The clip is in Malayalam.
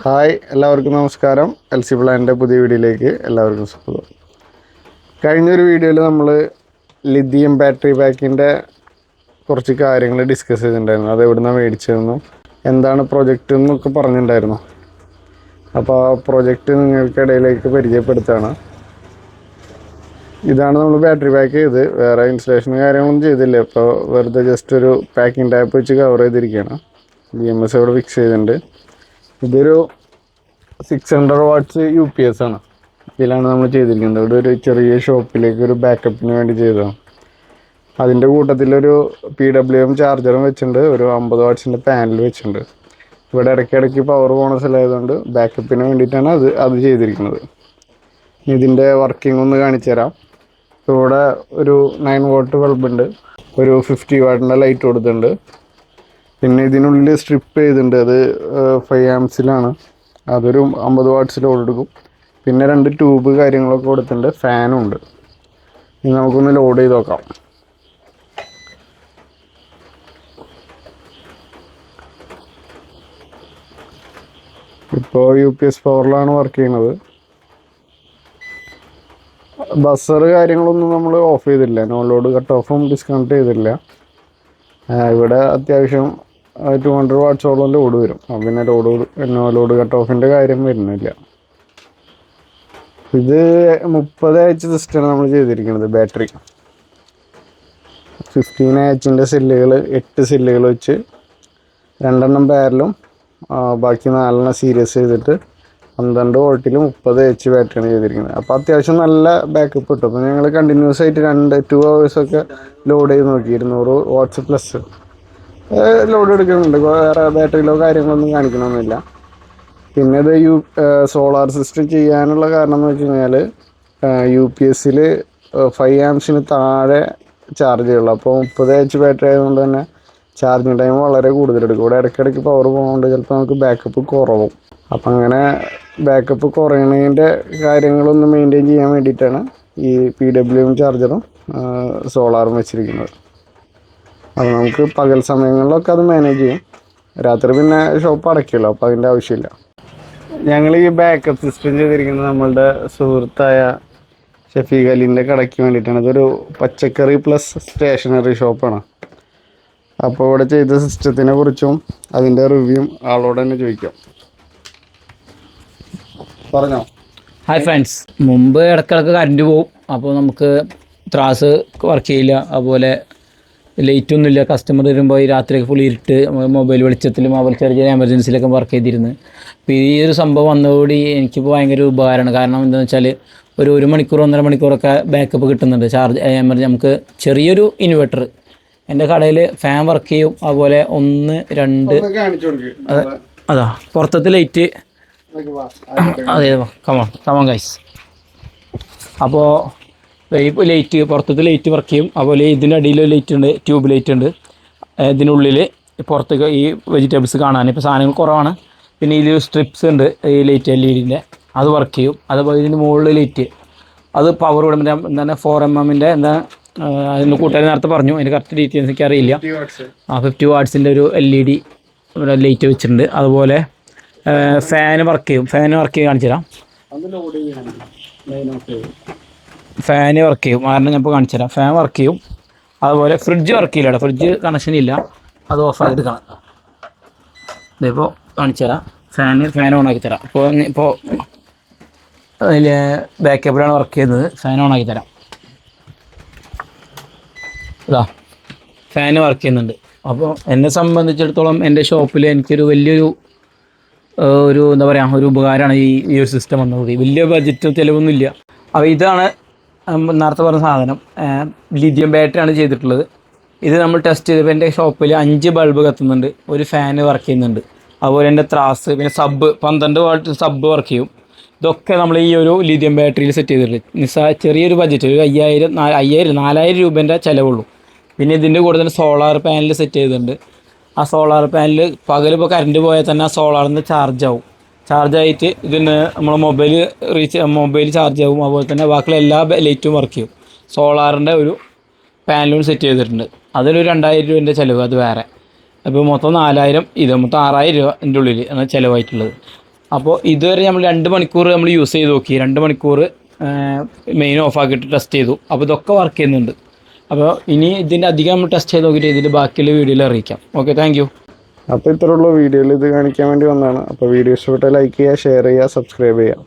ഹായ്, എല്ലാവർക്കും നമസ്കാരം. എൽ സി പ്ലാനിൻ്റെ പുതിയ വീഡിയോയിലേക്ക് എല്ലാവർക്കും സ്വാഗതം. കഴിഞ്ഞൊരു വീഡിയോയിൽ നമ്മൾ ലിഥിയം ബാറ്ററി പാക്കിൻ്റെ കുറച്ച് കാര്യങ്ങൾ ഡിസ്കസ് ചെയ്തിട്ടുണ്ടായിരുന്നു. അത് എവിടെ നിന്നാണ് മേടിച്ചതെന്നും എന്താണ് പ്രൊജക്റ്റ് എന്നൊക്കെ പറഞ്ഞിട്ടുണ്ടായിരുന്നു. അപ്പോൾ ആ പ്രൊജക്റ്റ് നിങ്ങൾക്കിടയിലേക്ക് പരിചയപ്പെടുത്തുകയാണ്. ഇതാണ് നമ്മൾ ബാറ്ററി പാക്ക് ചെയ്ത്, വേറെ ഇൻസ്റ്റലേഷനും കാര്യങ്ങളൊന്നും ചെയ്തില്ല. ഇപ്പോൾ വെറുതെ ജസ്റ്റ് ഒരു പാക്കിംഗ് ടാപ്പ് വെച്ച് കവർ ചെയ്തിരിക്കുകയാണ്. BMS ഇവിടെ ഫിക്സ് ചെയ്തിട്ടുണ്ട്. ഇതൊരു 600 വാട്ട്സ് UPS ആണ്. ഇതിലാണ് നമ്മൾ ചെയ്തിരിക്കുന്നത്. ഇവിടെ ഒരു ചെറിയ ഷോപ്പിലേക്ക് ഒരു ബാക്കപ്പിന് വേണ്ടി ചെയ്തതാണ്. അതിൻ്റെ കൂട്ടത്തിലൊരു PWM ചാർജറും വെച്ചിട്ടുണ്ട്, ഒരു 50 വാട്ട്സിൻ്റെ പാനൽ വെച്ചിട്ടുണ്ട്. ഇവിടെ ഇടയ്ക്കിടയ്ക്ക് പവർ പോണ സ്ഥലമായതുകൊണ്ട് ബാക്കപ്പിന് വേണ്ടിയിട്ടാണ് അത് ചെയ്തിരിക്കുന്നത്. ഇതിൻ്റെ വർക്കിംഗ് ഒന്ന് കാണിച്ചു തരാം. ഇവിടെ ഒരു 9 വോൾട്ട് ബൾബുണ്ട്, ഒരു 50 വാട്ടിൻ്റെ ലൈറ്റ് കൊടുത്തിട്ടുണ്ട്. പിന്നെ ഇതിനുള്ളിൽ സ്ട്രിപ്പ് ചെയ്തിട്ടുണ്ട്, അത് 5 ആംസിലാണ്. അതൊരു 50 വാട്ട്സ് ലോഡ് എടുക്കും. പിന്നെ 2 ട്യൂബ് കാര്യങ്ങളൊക്കെ കൊടുത്തിട്ടുണ്ട്, ഫാനും ഉണ്ട്. ഇനി നമുക്കൊന്ന് ലോഡ് ചെയ്ത് നോക്കാം. ഇപ്പോൾ UPS പവറിലാണ് വർക്ക് ചെയ്യുന്നത്. ബസർ കാര്യങ്ങളൊന്നും നമ്മൾ ഓഫ് ചെയ്തില്ല, നോ ലോഡ് കട്ട് ഓഫും ഡിസ്കണക്ട് ചെയ്തില്ല. ഇവിടെ അത്യാവശ്യം 200 വാട്ട്സോളം ലോഡ് വരും. പിന്നെ നോ ലോഡ് കട്ട് ഓഫിൻ്റെ കാര്യം വരുന്നില്ല. ഇത് 30 AH സിസ്റ്റമാണ് നമ്മൾ ചെയ്തിരിക്കുന്നത്. ബാറ്ററി 15 AHൻ്റെ സെല്ലുകൾ 8 സെല്ലുകൾ വെച്ച് 2 പാരലും ബാക്കി 4 സീരീസ് ചെയ്തിട്ട് 12 വോൾട്ടിൽ 30 AH ബാറ്ററിയാണ് ചെയ്തിരിക്കുന്നത്. അപ്പോൾ അത്യാവശ്യം നല്ല ബാക്കപ്പ് കിട്ടും. അപ്പോൾ ഞങ്ങൾ കണ്ടിന്യൂസ് ആയിട്ട് 2 ഹവേഴ്സൊക്കെ ലോഡ് ചെയ്ത് നോക്കി. 200 വാട്ട്സ് പ്ലസ് ലോഡ് എടുക്കുന്നുണ്ട്. വേറെ ബാറ്ററിയിലോ കാര്യങ്ങളൊന്നും കാണിക്കണമെന്നില്ല. പിന്നെ ഇത് സോളാർ സിസ്റ്റം ചെയ്യാനുള്ള കാരണം എന്ന് വെച്ച് കഴിഞ്ഞാൽ UPSൽ 5 ആംസിന് താഴെ ചാർജ് ചെയ്യുള്ളൂ. അപ്പോൾ 30 AH ബാറ്ററി ആയതുകൊണ്ട് തന്നെ ചാർജിങ് ടൈം വളരെ കൂടുതലെടുക്കും. ഇവിടെ ഇടയ്ക്കിടയ്ക്ക് പവർ പോകുന്നതുകൊണ്ട് ചിലപ്പോൾ നമുക്ക് ബാക്കപ്പ് കുറവും. അപ്പം അങ്ങനെ ബാക്കപ്പ് കുറയുന്നതിൻ്റെ കാര്യങ്ങളൊന്ന് മെയിൻറ്റെയിൻ ചെയ്യാൻ വേണ്ടിയിട്ടാണ് ഈ PWM ചാർജറും സോളാറും വെച്ചിരിക്കുന്നത്. അപ്പോൾ നമുക്ക് പകൽ സമയങ്ങളിലൊക്കെ അത് മാനേജ് ചെയ്യും. രാത്രി പിന്നെ ഷോപ്പ് അടയ്ക്കുമല്ലോ, അപ്പോൾ അതിൻ്റെ ആവശ്യമില്ല. ഞങ്ങൾ ഈ ബാക്കപ്പ് സിസ്റ്റം ചെയ്തിരിക്കുന്നത് നമ്മളുടെ സുഹൃത്തായ ഷഫീഖ് അലിൻ്റെ കടയ്ക്ക് വേണ്ടിയിട്ടാണ്. ഇതൊരു പച്ചക്കറി പ്ലസ് സ്റ്റേഷനറി ഷോപ്പാണ്. അപ്പോൾ ഇവിടെ ചെയ്ത സിസ്റ്റത്തിനെ കുറിച്ചും അതിൻ്റെ റിവ്യൂ ആളോട് തന്നെ ചോദിക്കാം. പറഞ്ഞോ. ഹായ് ഫ്രണ്ട്സ്, മുമ്പ് ഇടയ്ക്കിടയ്ക്ക് കറണ്ട് പോവും. അപ്പോൾ നമുക്ക് ത്രാസ് വർക്ക് ചെയ്യില്ല, അതുപോലെ ലൈറ്റൊന്നുമില്ല. കസ്റ്റമർ വരുമ്പോൾ ഈ രാത്രിയൊക്കെ ഫുൾ ഇരുട്ട്, മൊബൈൽ വെളിച്ചത്തിലും അതുപോലെ ചെറിയ ചെറിയ എമർജൻസിയിലൊക്കെ വർക്ക് ചെയ്തിരുന്നു. അപ്പോൾ ഈ ഒരു സംഭവം വന്നതോടുകൂടി എനിക്കിപ്പോൾ ഭയങ്കര ഉപകാരമാണ്. കാരണം എന്താണെന്ന് വെച്ചാൽ ഒരു മണിക്കൂർ 1.5 മണിക്കൂറൊക്കെ ബാക്കപ്പ് കിട്ടുന്നുണ്ട്. നമുക്ക് ചെറിയൊരു ഇൻവെർട്ടർ എൻ്റെ കടയിൽ ഫാൻ വർക്ക് ചെയ്യും. അതുപോലെ 1, 2 അതാ പുറത്തത്തെ ലൈറ്റ്, അതെ കമോൺ ഗൈസ്. അപ്പോൾ ഇപ്പോൾ ലൈറ്റ് പുറത്തത്തെ ലൈറ്റ് വർക്ക് ചെയ്യും. അതുപോലെ ഇതിൻ്റെ അടിയിൽ ലൈറ്റ് ഉണ്ട്, ട്യൂബ് ലൈറ്റ് ഉണ്ട്. ഇതിനുള്ളിൽ പുറത്തേക്ക് ഈ വെജിറ്റബിൾസ് കാണാൻ ഇപ്പോൾ സാധനങ്ങൾ കുറവാണ്. പിന്നെ ഇതിൽ സ്ട്രിപ്സ് ഉണ്ട്, ഈ ലൈറ്റ് LEDൻ്റെ അത് വർക്ക് ചെയ്യും. അതുപോലെ ഇതിൻ്റെ മുകളിൽ ലൈറ്റ് അത് പവർ വിടുമ്പോൾ എന്താണ് 4mm അതിന് കൂട്ടുകാർ നേരത്തെ പറഞ്ഞു. അതിൻ്റെ കറക്റ്റ് ഡീറ്റെയിൽസ് എനിക്ക് അറിയില്ല. 50 വാട്ട്സിൻ്റെ ഒരു LED ലൈറ്റ് വെച്ചിട്ടുണ്ട്. അതുപോലെ ഫാന് വർക്ക് ചെയ്യും. കാണിച്ചു തരാം. ഫാന് വർക്ക് ചെയ്യും. കാരണം ഞാൻ ഇപ്പോൾ കാണിച്ചു തരാം. ഫാൻ വർക്ക് ചെയ്യും. അതുപോലെ ഫ്രിഡ്ജ് വർക്ക് ചെയ്യില്ല. ഇവിടെ ഫ്രിഡ്ജ് കണക്ഷൻ ഇല്ല, അത് ഓഫ് ആയിട്ട് കാണാം. ഇതിപ്പോൾ കാണിച്ചു തരാം. ഫാൻ ഓൺ ആക്കി തരാം. ഇപ്പോൾ അതിൽ ബാക്കപ്പിലാണ് വർക്ക് ചെയ്യുന്നത്. ഫാൻ ഓൺ ആക്കി തരാം. ഇതാ ഫാന് വർക്ക് ചെയ്യുന്നുണ്ട്. അപ്പോൾ എന്നെ സംബന്ധിച്ചിടത്തോളം എൻ്റെ ഷോപ്പിൽ എനിക്കൊരു വലിയൊരു എന്താ പറയുക, ഒരു ഉപകാരമാണ് ഈ ഒരു സിസ്റ്റം വന്നത്. വലിയ ബഡ്ജറ്റ് ചിലവൊന്നുമില്ല. അപ്പോൾ ഇതാണ് നേരത്തെ പറഞ്ഞ സാധനം. ലിഥിയം ബാറ്ററിയാണ് ചെയ്തിട്ടുള്ളത്. ഇത് നമ്മൾ ടെസ്റ്റ് ചെയ്തപ്പോൾ എൻ്റെ ഷോപ്പിൽ 5 ബൾബ് കത്തുന്നുണ്ട്, ഒരു ഫാന് വർക്ക് ചെയ്യുന്നുണ്ട്. അതുപോലെ എൻ്റെ ത്രാസ്, പിന്നെ 12 വാട്ട് സബ് വർക്ക് ചെയ്യും. ഇതൊക്കെ നമ്മൾ ഈ ഒരു ലിഥിയം ബാറ്ററിയിൽ സെറ്റ് ചെയ്തിട്ടുണ്ട്. ചെറിയൊരു ബഡ്ജറ്റ്, ഒരു 4,000 രൂപേൻ്റെ ചിലവുള്ളൂ. പിന്നെ ഇതിൻ്റെ കൂടെ തന്നെ സോളാർ പാനൽ സെറ്റ് ചെയ്തിട്ടുണ്ട്. ആ സോളാർ പാനൽ പകലിപ്പോൾ കറണ്ട് പോയാൽ തന്നെ ആ സോളാറിൽ നിന്ന് ചാർജായിട്ട് ഇതിന് നമ്മൾ മൊബൈൽ ചാർജ് ആവും. അതുപോലെ തന്നെ ബാക്കിയുള്ള എല്ലാ ലൈറ്റും വർക്ക് ചെയ്യും. സോളാറിൻ്റെ ഒരു പാനലും സെറ്റ് ചെയ്തിട്ടുണ്ട്. അതിലൊരു 2,000 രൂപേൻ്റെ ചിലവ്, അത് വേറെ. അപ്പോൾ മൊത്തം 4,000, ഇത് മൊത്തം 6,000 രൂപ എൻ്റെ ഉള്ളിൽ ആണ് ചിലവായിട്ടുള്ളത്. അപ്പോൾ ഇതുവരെ നമ്മൾ 2 മണിക്കൂർ നമ്മൾ യൂസ് ചെയ്ത് നോക്കി, 2 മണിക്കൂർ മെയിൻ ഓഫ് ആക്കിയിട്ട് ടെസ്റ്റ് ചെയ്തു. അപ്പോൾ ഇതൊക്കെ വർക്ക് ചെയ്യുന്നുണ്ട്. അപ്പോൾ ഇനി ഇതിൻ്റെ അധികം നമ്മൾ ടെസ്റ്റ് ചെയ്ത് നോക്കിയിട്ട് ഇതിൽ ബാക്കിയുള്ള വീഡിയോയിൽ അറിയിക്കാം. Okay, thank you. അപ്പോൾ ഇത്രയുള്ള വീഡിയോയിൽ ഇത് കാണിക്കാൻ വേണ്ടി വന്നതാണ്. അപ്പോൾ വീഡിയോ ഇഷ്ടപ്പെട്ടാൽ ലൈക്ക് ചെയ്യുക, ഷെയർ ചെയ്യുക, സബ്സ്ക്രൈബ് ചെയ്യുക.